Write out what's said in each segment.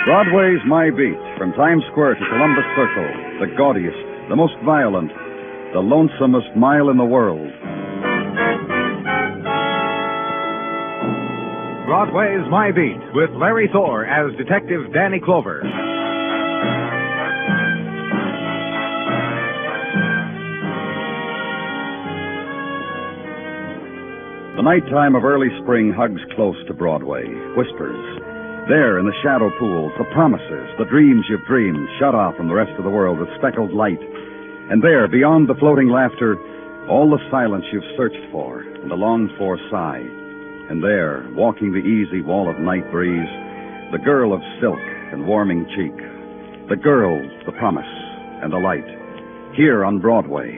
Broadway's My Beat, from Times Square to Columbus Circle, the gaudiest, the most violent, the lonesomest mile in the world. Broadway's My Beat, with Larry Thor as Detective Danny Clover. The nighttime of early spring hugs close to Broadway, whispers. There in the shadow pools, the promises, the dreams you've dreamed, shut off from the rest of the world with speckled light. And there, beyond the floating laughter, all the silence you've searched for and the longed-for sigh. And there, walking the easy wall of night breeze, the girl of silk and warming cheek. The girl, the promise, and the light. Here on Broadway.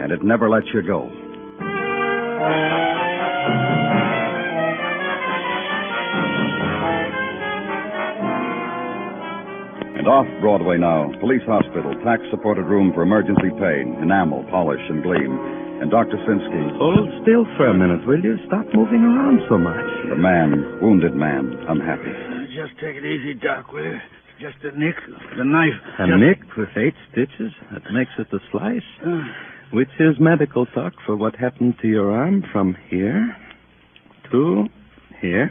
And it never lets you go. And off Broadway now, police hospital, tax-supported room for emergency pain, enamel, polish, and gleam. And Dr. Sinsky. Hold still for a minute, will you? Stop moving around so much. The man, wounded man, unhappy. Just take it easy, Doc, will you? Just a nick, the knife. A nick with 8 stitches? That makes it a slice. Which is medical talk for what happened to your arm from here to here.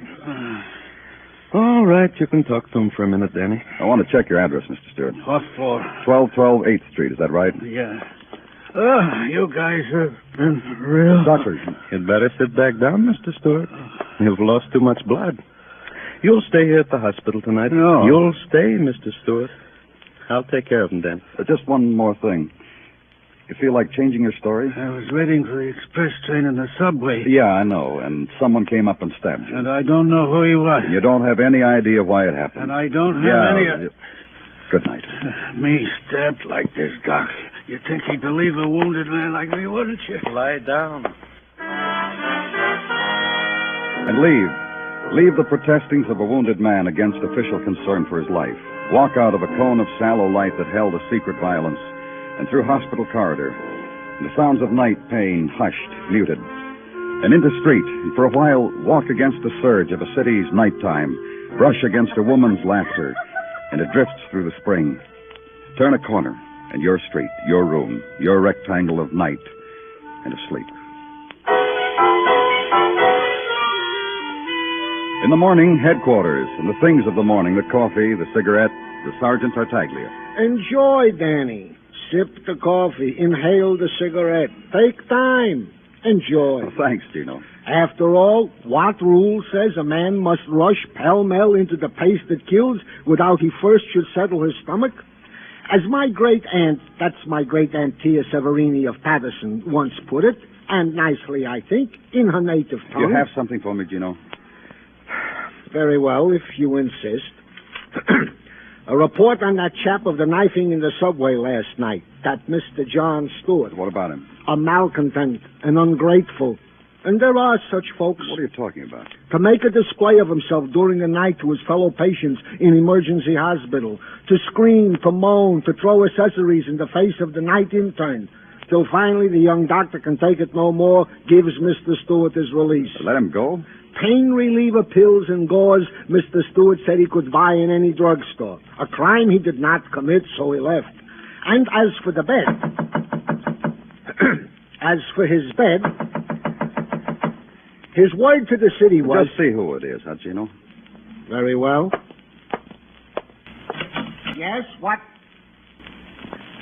All right, you can talk to him for a minute, Danny. I want to check your address, Mr. Stewart. What for? 1212 8th Street, is that right? Yeah. You guys have been real... Doctor. You'd better sit back down, Mr. Stewart. You've lost too much blood. You'll stay here at the hospital tonight. No. You'll stay, Mr. Stewart. I'll take care of him, Dan. Just one more thing. You feel like changing your story? I was waiting for the express train in the subway. Yeah, I know. And someone came up and stabbed you. And I don't know who he was. You don't have any idea why it happened. And I don't have any... Good night. Me stabbed like this, Doc. You'd think he'd believe a wounded man like me, wouldn't you? Lie down. And leave. Leave the protestings of a wounded man against official concern for his life. Walk out of a cone of sallow light that held a secret violence, and through hospital corridor. And the sounds of night pain hushed, muted. And into street, and for a while walk against the surge of a city's nighttime, brush against a woman's laughter, and it drifts through the spring. Turn a corner, and your street, your room, your rectangle of night and of sleep. In the morning, headquarters, and the things of the morning, the coffee, the cigarette, the Sergeant Tartaglia. Enjoy, Danny. Sip the coffee, inhale the cigarette. Take time. Enjoy. Well, thanks, Gino. After all, what rule says a man must rush pell-mell into the pace that kills without he first should settle his stomach? As my great-aunt, that's my great-aunt Tia Severini of Patterson, once put it, and nicely, I think, in her native tongue. You have something for me, Gino? Very well, if you insist. A report on that chap of the knifing in the subway last night, that Mr. John Stewart. What about him? A malcontent, an ungrateful. And there are such folks. What are you talking about? To make a display of himself during the night to his fellow patients in emergency hospital. To scream, to moan, to throw accessories in the face of the night intern. Till finally the young doctor can take it no more, gives Mr. Stewart his release. Let him go? Pain reliever pills and gauze Mr. Stewart said he could buy in any drugstore. A crime he did not commit, so he left. And as for the bed... as for his bed... His word to the city was... Just see who it is, huh, Gino? Very well. Yes, what?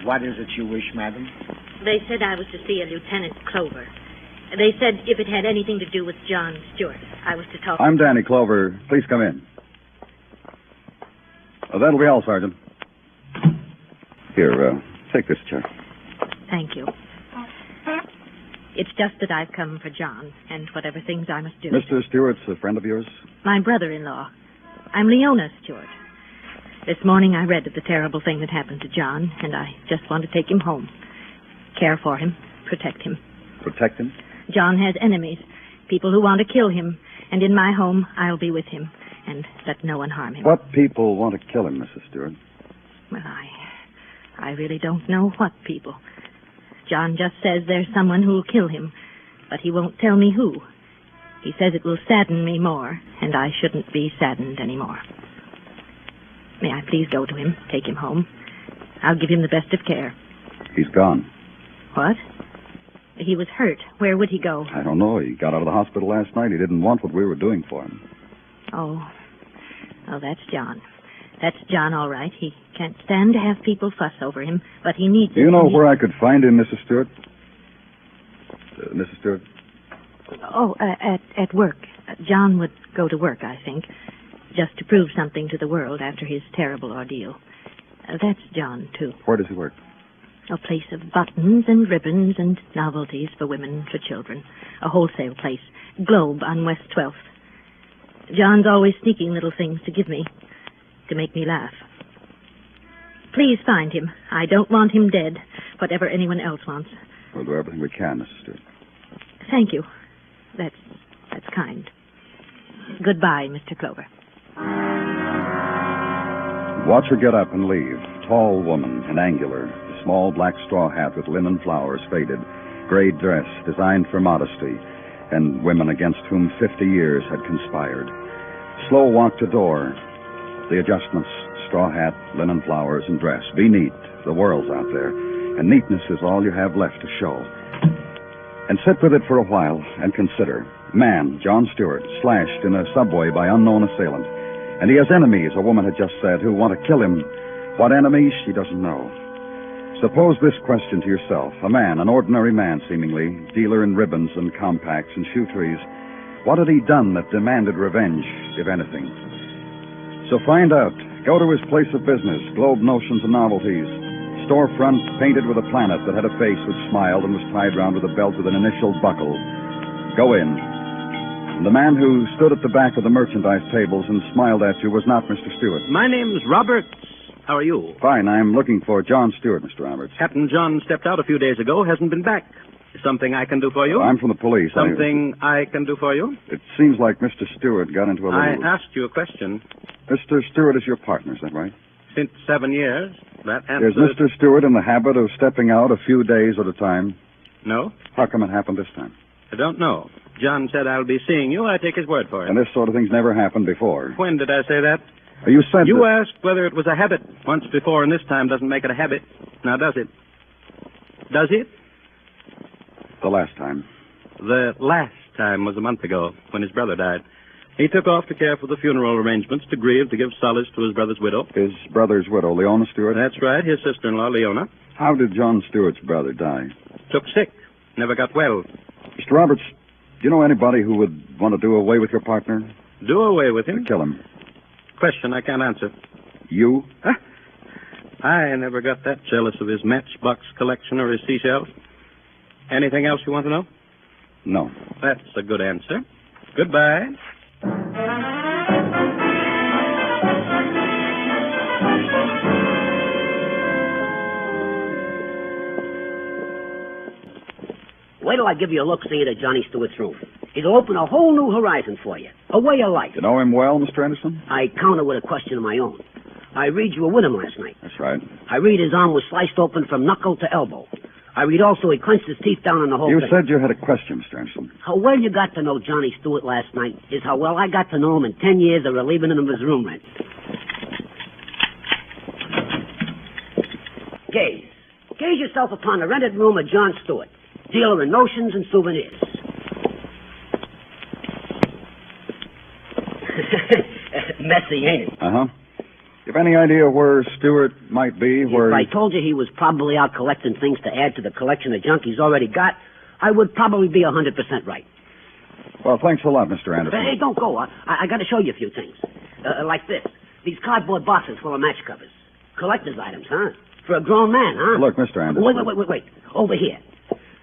What is it you wish, madam? They said I was to see a Lieutenant Clover. They said if it had anything to do with John Stewart, I was to talk... I'm Danny Clover. Please come in. That'll be all, Sergeant. Here, take this chair. Thank you. It's just that I've come for John and whatever things I must do. Mr. Stewart's a friend of yours? My brother-in-law. I'm Leona Stewart. This morning I read of the terrible thing that happened to John, and I just want to take him home. Care for him. Protect him. Protect him? John has enemies, people who want to kill him, and in my home I'll be with him and let no one harm him. What people want to kill him, Mrs. Stewart? Well, I really don't know what people. John just says there's someone who'll kill him, but he won't tell me who. He says it will sadden me more, and I shouldn't be saddened anymore. May I please go to him, take him home? I'll give him the best of care. He's gone. What? He was hurt. Where would he go? I don't know. He got out of the hospital last night. He didn't want what we were doing for him. Oh, that's John. That's John, all right. He can't stand to have people fuss over him, but he needs it. Do you know where I could find him, Mrs. Stewart? Mrs. Stewart? Oh, at work. John would go to work, I think, just to prove something to the world after his terrible ordeal. That's John, too. Where does he work? A place of buttons and ribbons and novelties for women, for children. A wholesale place. Globe on West 12th. John's always sneaking little things to give me, to make me laugh. Please find him. I don't want him dead, whatever anyone else wants. We'll do everything we can, Mrs. Stewart. Thank you. That's kind. Goodbye, Mr. Clover. Watch her get up and leave. Tall woman and angular. A small black straw hat with linen flowers, faded. Gray dress designed for modesty. And women against whom 50 years had conspired. Slow walk to door. The adjustments, straw hat, linen flowers, and dress. Be neat. The world's out there. And neatness is all you have left to show. And sit with it for a while and consider. Man, John Stewart, slashed in a subway by unknown assailant. And he has enemies, a woman had just said, who want to kill him. What enemies, she doesn't know. Suppose this question to yourself. A man, an ordinary man, seemingly, dealer in ribbons and compacts and shoe trees. What had he done that demanded revenge, if anything? So find out. Go to his place of business, Globe Notions and Novelties. Storefront painted with a planet that had a face which smiled and was tied round with a belt with an initial buckle. Go in. And the man who stood at the back of the merchandise tables and smiled at you was not Mr. Stewart. My name's Roberts. How are you? Fine. I'm looking for John Stewart, Mr. Roberts. Captain John stepped out a few days ago, hasn't been back. Something I can do for you? I'm from the police. Something I can do for you? It seems like Mr. Stewart got into a little... I asked you a question. Mr. Stewart is your partner, is that right? Since 7 years. That answers... Is Mr. Stewart in the habit of stepping out a few days at a time? No. How come it happened this time? I don't know. John said I'll be seeing you. I take his word for it. And this sort of thing's never happened before. When did I say that? You said You that... asked whether it was a habit once before, and this time doesn't make it a habit. Now, does it? Does it? The last time. The last time was a month ago, when his brother died. He took off to care for the funeral arrangements, to grieve, to give solace to his brother's widow. His brother's widow, Leona Stewart? That's right, his sister-in-law, Leona. How did John Stewart's brother die? Took sick. Never got well. Mr. Roberts, do you know anybody who would want to do away with your partner? Do away with him? Kill him. Question I can't answer. You? Huh? I never got that jealous of his matchbox collection or his seashells. Anything else you want to know? No. That's a good answer. Goodbye. Wait till I give you a look-see at Johnny Stewart's room. It'll open a whole new horizon for you. A way of life. You know him well, Mr. Anderson? I counter with a question of my own. I read you were with him last night. That's right. I read his arm was sliced open from knuckle to elbow. I read also he clenched his teeth down on the whole You thing. said you had a question, Mr. Anderson. How well you got to know Johnny Stewart last night is how well I got to know him in 10 years of relieving him of his room rent. Gaze. Gaze yourself upon the rented room of John Stewart, dealer in notions and souvenirs. Messy, ain't it? Uh-huh. You have any idea where Stewart might be? If I told you he was probably out collecting things to add to the collection of junk he's already got, I would probably be 100% right. Well, thanks a lot, Mr. Anderson. Hey, don't go. I got to show you a few things. Like this. These cardboard boxes full of match covers. Collector's items, huh? For a grown man, huh? Look, Mr. Anderson. Wait. Over here.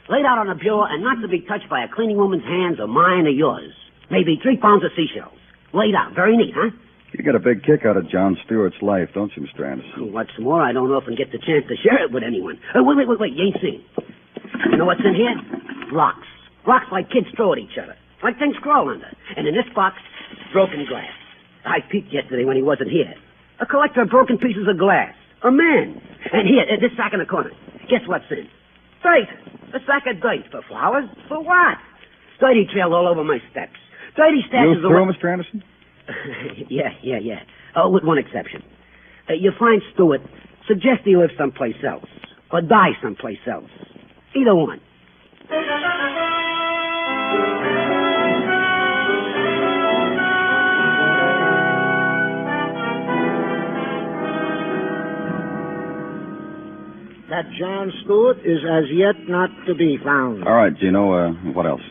Laid out on a bureau and not to be touched by a cleaning woman's hands or mine or yours. Maybe 3 pounds of seashells. Laid out. Very neat, huh? You get a big kick out of John Stewart's life, don't you, Mr. Anderson? What's more, I don't often get the chance to share it with anyone. Wait. You ain't seen. You know what's in here? Rocks. Rocks like kids throw at each other. Like things crawl under. And in this box, broken glass. I peeked yesterday when he wasn't here. A collector of broken pieces of glass. A man. And here, this sack in the corner. Guess what's in? Dirt. A sack of dirt. For flowers? For what? Dirty trailed all over my steps. Dirty stashes You through, Mr. Anderson? Yeah. Oh, with one exception. You find Stewart, suggest he lives someplace else. Or die someplace else. Either one. That John Stewart is as yet not to be found. All right, Gino, what else?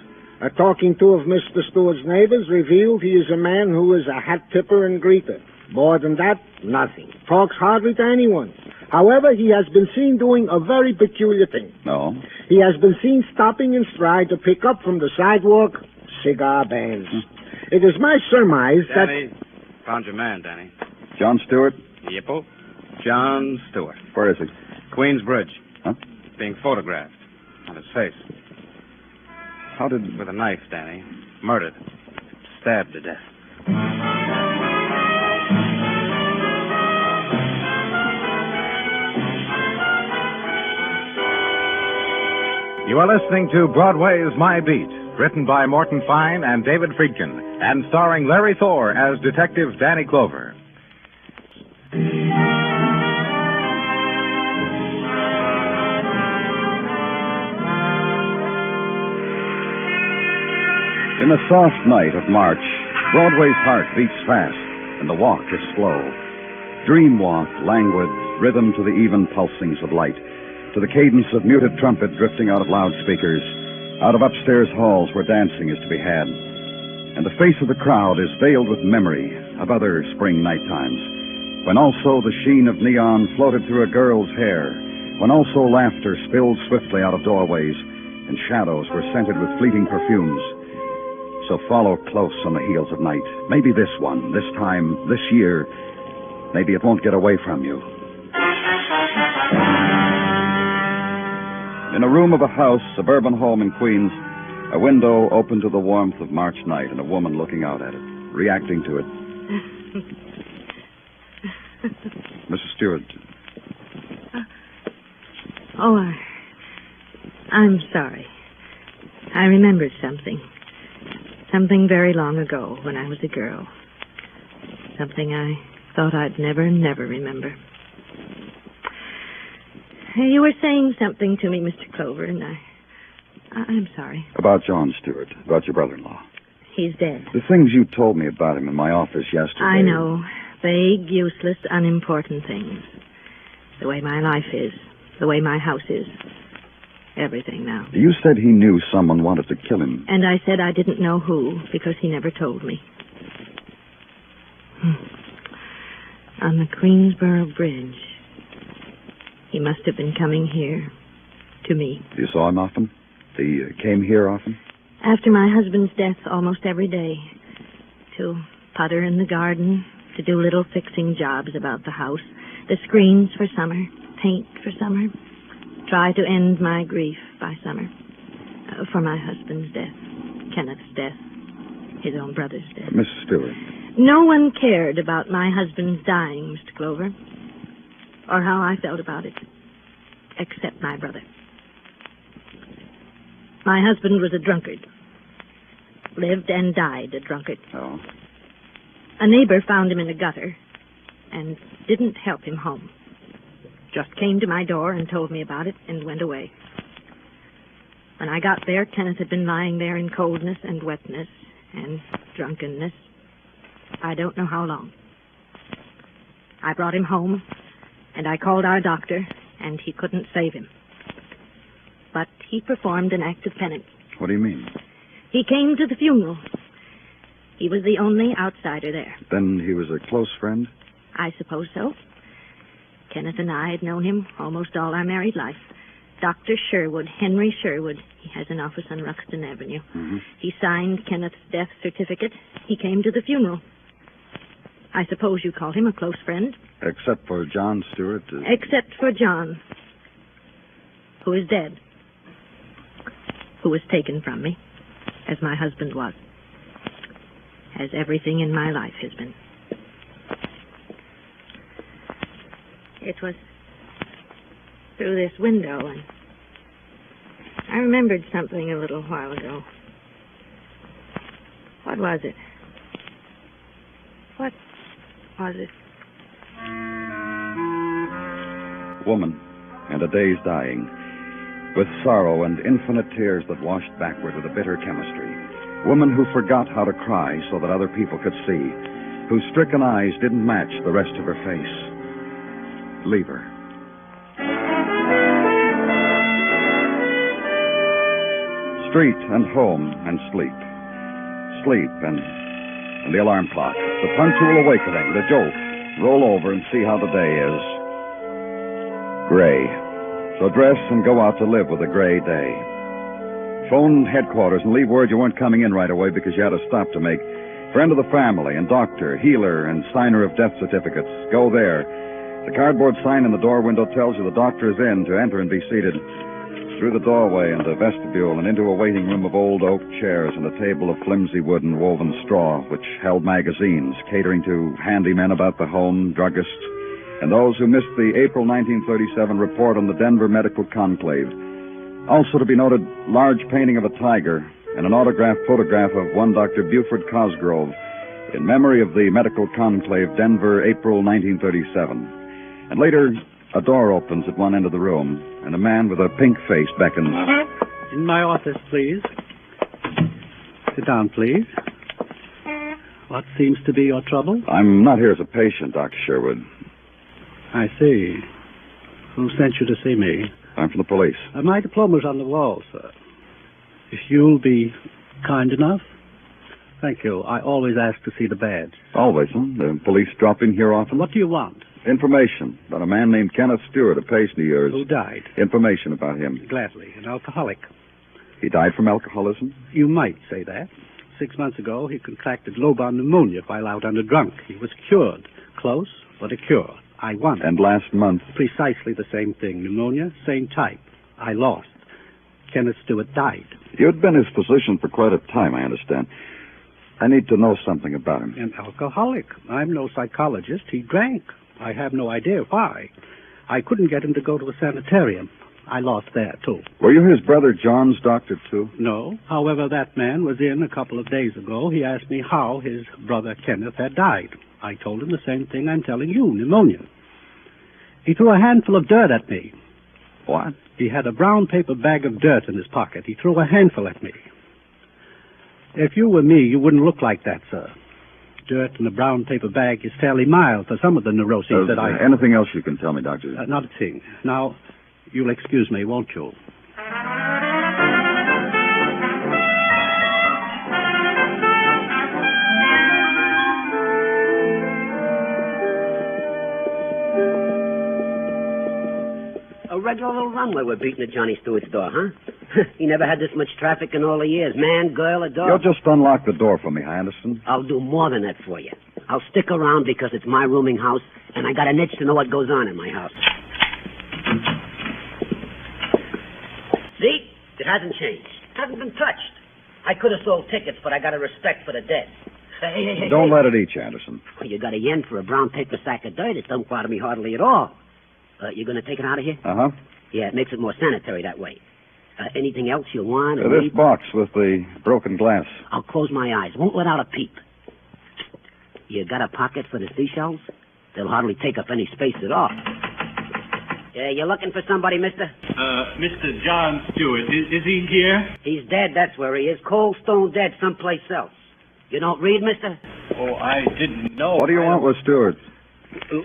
Talking to of Mr. Stewart's neighbors revealed he is a man who is a hat tipper and greeter. More than that, nothing. Talks hardly to anyone. However, he has been seen doing a very peculiar thing. No. He has been seen stopping in stride to pick up from the sidewalk cigar bands. It is my surmise Danny, found your man, Danny. John Stewart? Yippo. John Stewart. Where is he? Queensbridge. Huh? Being photographed. On his face. How did... With a knife, Danny. Murdered. Stabbed to death. You are listening to Broadway's My Beat, written by Morton Fine and David Friedkin, and starring Larry Thor as Detective Danny Clover. In the soft night of March, Broadway's heart beats fast, and the walk is slow. Dream walk, languid, rhythm to the even pulsings of light, to the cadence of muted trumpet drifting out of loudspeakers, out of upstairs halls where dancing is to be had. And the face of the crowd is veiled with memory of other spring night times, when also the sheen of neon floated through a girl's hair, when also laughter spilled swiftly out of doorways, and shadows were scented with fleeting perfumes. So follow close on the heels of night. Maybe this one, this time, this year, maybe it won't get away from you. In a room of a house, suburban home in Queens, a window open to the warmth of March night and a woman looking out at it, reacting to it. Mrs. Stewart. I'm sorry. I remembered something. Something very long ago when I was a girl. Something I thought I'd never remember. You were saying something to me, Mr. Clover, and I'm sorry. About John Stewart, about your brother-in-law. He's dead. The things you told me about him in my office yesterday. I know. Vague, useless, unimportant things. The way my life is. The way my house is. Everything now. You said he knew someone wanted to kill him. And I said I didn't know who, because he never told me. On the Queensboro Bridge. He must have been coming here. To me. You saw him often? He came here often? After my husband's death, almost every day. To putter in the garden, to do little fixing jobs about the house, the screens for summer, paint for summer. Try to end my grief by summer. For my husband's death. Kenneth's death. His own brother's death. Mrs. Stewart. No one cared about my husband's dying, Mr. Clover. Or how I felt about it. Except my brother. My husband was a drunkard. Lived and died a drunkard. Oh. A neighbor found him in a gutter and didn't help him home. Just came to my door and told me about it and went away. When I got there, Kenneth had been lying there in coldness and wetness and drunkenness. I don't know how long. I brought him home, and I called our doctor, and he couldn't save him. But he performed an act of penance. What do you mean? He came to the funeral. He was the only outsider there. Then he was a close friend? I suppose so. Kenneth and I had known him almost all our married life. Dr. Sherwood, Henry Sherwood. He has an office on Ruxton Avenue. Mm-hmm. He signed Kenneth's death certificate. He came to the funeral. I suppose you call him a close friend. Except for John Stewart? Except for John, who is dead. Who was taken from me, as my husband was. As everything in my life has been. It was through this window, and I remembered something a little while ago. What was it? What was it? woman, and a day's dying, with sorrow and infinite tears that washed backward with a bitter chemistry. Woman who forgot how to cry so that other people could see, whose stricken eyes didn't match the rest of her face. Leave her. Street and home and sleep. Sleep and the alarm clock. The punctual awakening, the jolt. Roll over and see how the day is. Gray. So dress and go out to live with a gray day. Phone headquarters and leave word you weren't coming in right away because you had a stop to make. Friend of the family and doctor, healer, and signer of death certificates. Go there. The cardboard sign in the door window tells you the doctor is in to enter and be seated. Through the doorway and the vestibule and into a waiting room of old oak chairs and a table of flimsy wood and woven straw, which held magazines catering to handymen about the home, druggists, and those who missed the April 1937 report on the Denver Medical Conclave. Also to be noted, large painting of a tiger and an autographed photograph of one Dr. Buford Cosgrove in memory of the Medical Conclave, Denver, April 1937. And later, a door opens at one end of the room, and a man with a pink face beckons. In my office, please. Sit down, please. What seems to be your trouble? I'm not here as a patient, Dr. Sherwood. I see. Who sent you to see me? I'm from the police. My diploma's on the wall, sir. If you'll be kind enough. Thank you. I always ask to see the badge. Always, huh? The police drop in here often? What do you want? Information about a man named Kenneth Stewart, a patient of yours. Who died? Information about him. Gladly. An alcoholic. He died from alcoholism? You might say that. 6 months ago, he contracted low-bound pneumonia while out on a drunk. He was cured. Close, but a cure. I won. And last month? Precisely the same thing. Pneumonia, same type. I lost. Kenneth Stewart died. You'd been his physician for quite a time, I understand. I need to know something about him. An alcoholic. I'm no psychologist. He drank. I have no idea why. I couldn't get him to go to a sanitarium. I lost there, too. Were you his brother John's doctor, too? No. However, that man was in a couple of days ago. He asked me how his brother Kenneth had died. I told him the same thing I'm telling you, pneumonia. He threw a handful of dirt at me. What? He had a brown paper bag of dirt in his pocket. He threw a handful at me. If you were me, you wouldn't look like that, sir. Dirt in a brown paper bag is fairly mild for some of the neuroses that I... Anything else you can tell me, Doctor? Not a thing. Now, you'll excuse me, won't you? A regular little runway we're beating at Johnny Stewart's door, huh? He never had this much traffic in all the years. Man, girl, a dog. You'll just unlock the door for me, Anderson. I'll do more than that for you. I'll stick around because it's my rooming house, and I got an itch to know what goes on in my house. See? It hasn't changed. Hasn't been touched. I could have sold tickets, but I got a respect for the dead. Hey. Don't let it eat you, Anderson. Well, you got a yen for a brown paper sack of dirt. It don't bother me hardly at all. You going to take it out of here? Uh-huh. Yeah, it makes it more sanitary that way. Anything else you want? Or This need? box with the broken glass. I'll close my eyes. Won't let out a peep. You got a pocket for the seashells? They'll hardly take up any space at all. Yeah, you looking for somebody, mister? Mr. John Stewart. Is he here? He's dead, that's where he is. Cold stone dead someplace else. You don't read, mister? Oh, I didn't know. What do you want with Stewart?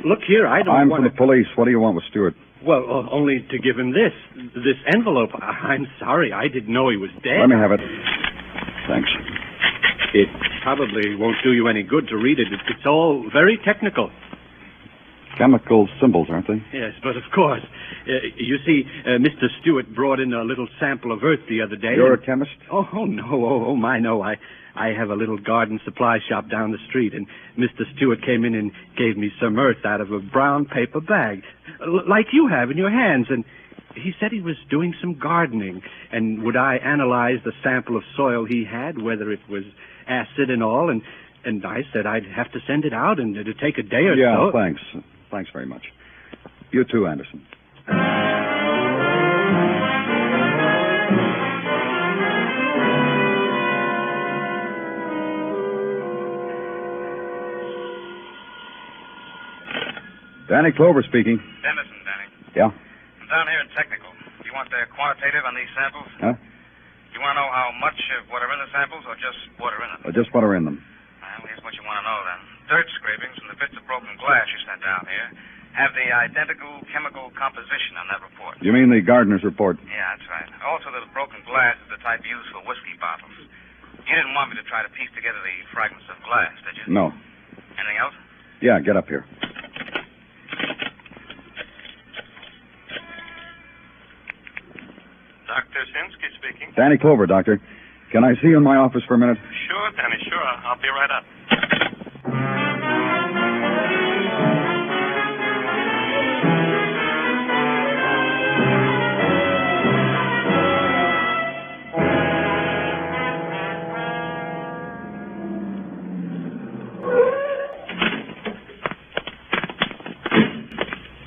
Look here, I don't I'm want from the police. What do you want with Stewart? Well, only to give him this envelope. I'm sorry, I didn't know he was dead. Let me have it. Thanks. It probably won't do you any good to read it. It's all very technical. Chemical symbols, aren't they? Yes, but of course. You see, Mr. Stewart brought in a little sample of earth the other day. You're a chemist? Oh, no. Oh, my, no. I have a little garden supply shop down the street, and Mr. Stewart came in and gave me some earth out of a brown paper bag, like you have in your hands, and he said he was doing some gardening, and would I analyze the sample of soil he had, whether it was acid and all, and I said I'd have to send it out, and it'd take a day or so. Yeah, thanks. Thanks very much. You too, Anderson. Danny Clover speaking. Dennison, Danny. Yeah? I'm down here in technical. You want the quantitative on these samples? Huh? You want to know how much of what are in the samples or just what are in them? Just what are in them? Well, here's what you want to know then. Dirt scrapings and the bits of broken glass you sent down here have the identical chemical composition on that report. You mean the gardener's report? Yeah, that's right. Also, the broken glass is the type used for whiskey bottles. You didn't want me to try to piece together the fragments of glass, did you? No. Anything else? Yeah, get up here. Dr. Sinsky speaking. Danny Clover, Doctor. Can I see you in my office for a minute? Sure, Danny, sure. I'll be right up.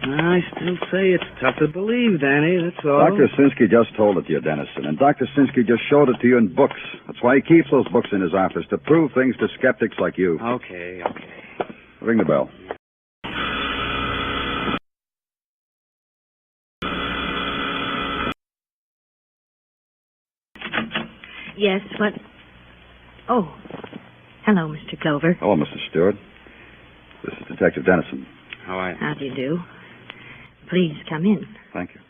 I still say it's tough to believe, Danny, that's all. Dr. Sinsky just told it to you, Dennison, and Dr. Sinsky just showed it to you in books. That's why he keeps those books in his office, to prove things to skeptics like you. Okay. Ring the bell. Yes, what? Oh. Hello, Mr. Clover. Hello, Mr. Stewart. This is Detective Dennison. How are you? How do you do? Please come in. Thank you.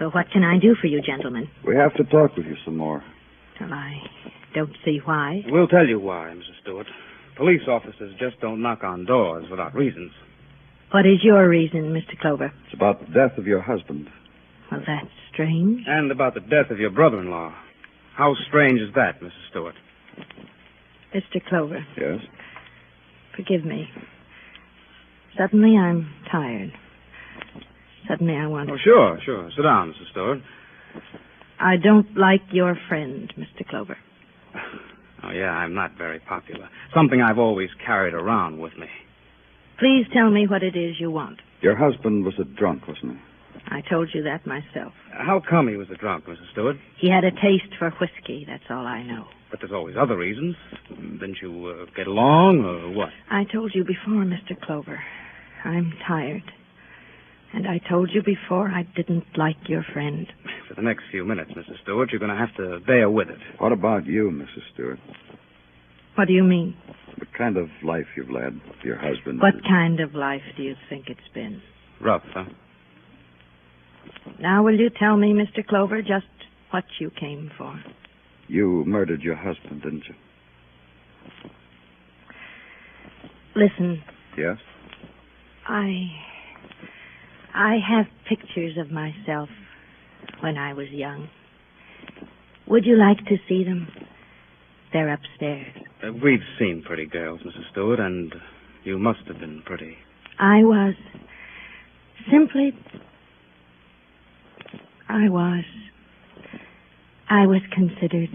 Well, what can I do for you, gentlemen? We have to talk with you some more. Well, I don't see why. We'll tell you why, Mrs. Stewart. Police officers just don't knock on doors without reasons. What is your reason, Mr. Clover? It's about the death of your husband. Well, that's strange. And about the death of your brother-in-law. How strange is that, Mrs. Stewart? Mr. Clover, Yes? forgive me. Suddenly I'm tired. Suddenly I want... Oh, sure. Sit down, Mrs. Stewart. I don't like your friend, Mr. Clover. Oh, yeah, I'm not very popular. Something I've always carried around with me. Please tell me what it is you want. Your husband was a drunk, wasn't he? I told you that myself. How come he was a drunk, Mrs. Stewart? He had a taste for whiskey, that's all I know. But there's always other reasons. Didn't you get along, or what? I told you before, Mr. Clover. I'm tired. And I told you before I didn't like your friend. For the next few minutes, Mrs. Stewart, you're going to have to bear with it. What about you, Mrs. Stewart? What do you mean? What kind of life you've led, your husband? What kind of life do you think it's been? Rough, huh? Now will you tell me, Mr. Clover, just what you came for? You murdered your husband, didn't you? Listen, Yes? I have pictures of myself when I was young. Would you like to see them? They're upstairs. We've seen pretty girls, Mrs. Stewart, and you must have been pretty. I was considered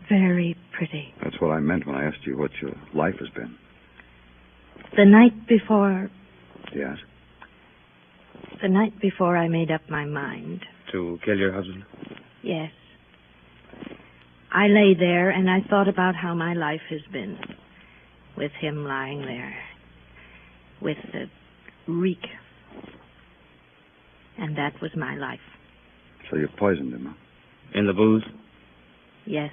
very pretty. That's what I meant when I asked you what your life has been. The night before Yes? I made up my mind. To kill your husband? Yes. I lay there and I thought about how my life has been. With him lying there. With the reek. And that was my life. So you poisoned him, huh? In the booze? Yes.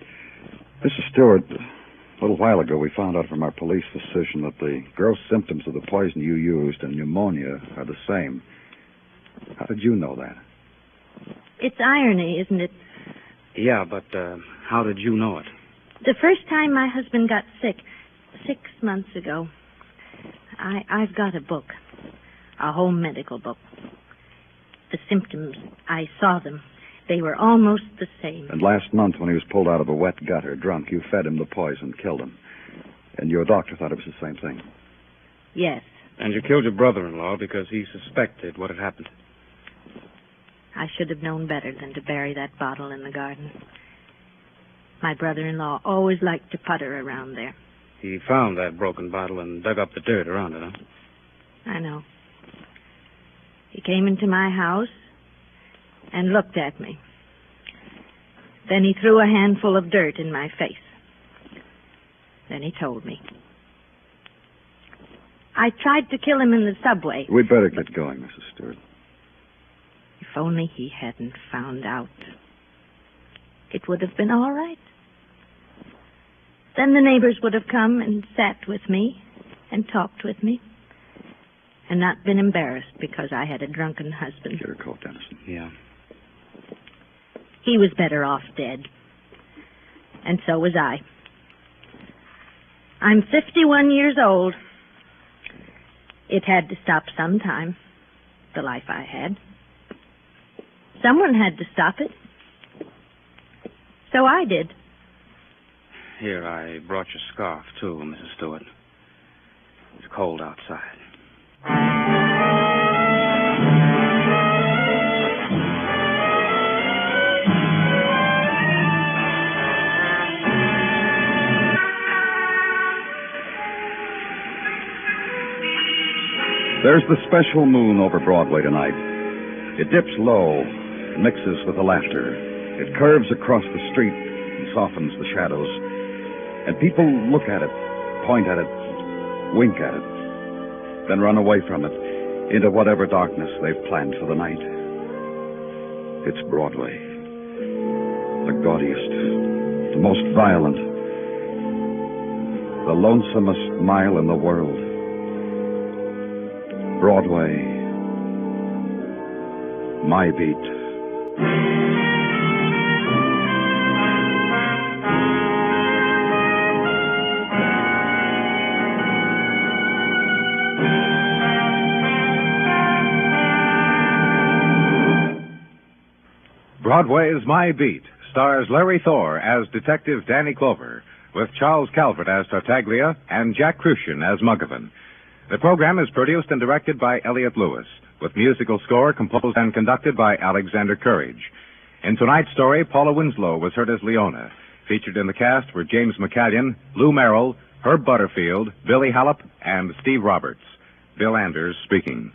Mrs. Stewart, a little while ago we found out from our police physician that the gross symptoms of the poison you used and pneumonia are the same. How did you know that? It's irony, isn't it? Yeah, but how did you know it? The first time my husband got sick, 6 months ago, I've got a book. A home medical book. The symptoms, I saw them. They were almost the same. And last month when he was pulled out of a wet gutter drunk, you fed him the poison, killed him. And your doctor thought it was the same thing. Yes. And you killed your brother-in-law because he suspected what had happened. I should have known better than to bury that bottle in the garden. My brother-in-law always liked to putter around there. He found that broken bottle and dug up the dirt around it, huh? I know. He came into my house and looked at me. Then he threw a handful of dirt in my face. Then he told me. I tried to kill him in the subway. We'd better get going, Mrs. Stewart. If only he hadn't found out. It would have been all right. Then the neighbors would have come and sat with me and talked with me and not been embarrassed because I had a drunken husband. Get her coat, Dennison. Yeah. He was better off dead. And so was I. I'm 51 years old. It had to stop sometime, the life I had. Someone had to stop it. So I did. Here, I brought your scarf, too, Mrs. Stewart. It's cold outside. There's the special moon over Broadway tonight. It dips low and mixes with the laughter. It curves across the street and softens the shadows. And people look at it, point at it, wink at it, then run away from it into whatever darkness they've planned for the night. It's Broadway. The gaudiest, the most violent, the lonesomest mile in the world. Broadway, my beat. Broadway's My Beat stars Larry Thor as Detective Danny Clover, with Charles Calvert as Tartaglia and Jack Crucian as Muggavan. The program is produced and directed by Elliott Lewis, with musical score composed and conducted by Alexander Courage. In tonight's story, Paula Winslow was heard as Leona. Featured in the cast were James McCallion, Lou Merrill, Herb Butterfield, Billy Hallop, and Steve Roberts. Bill Anders speaking.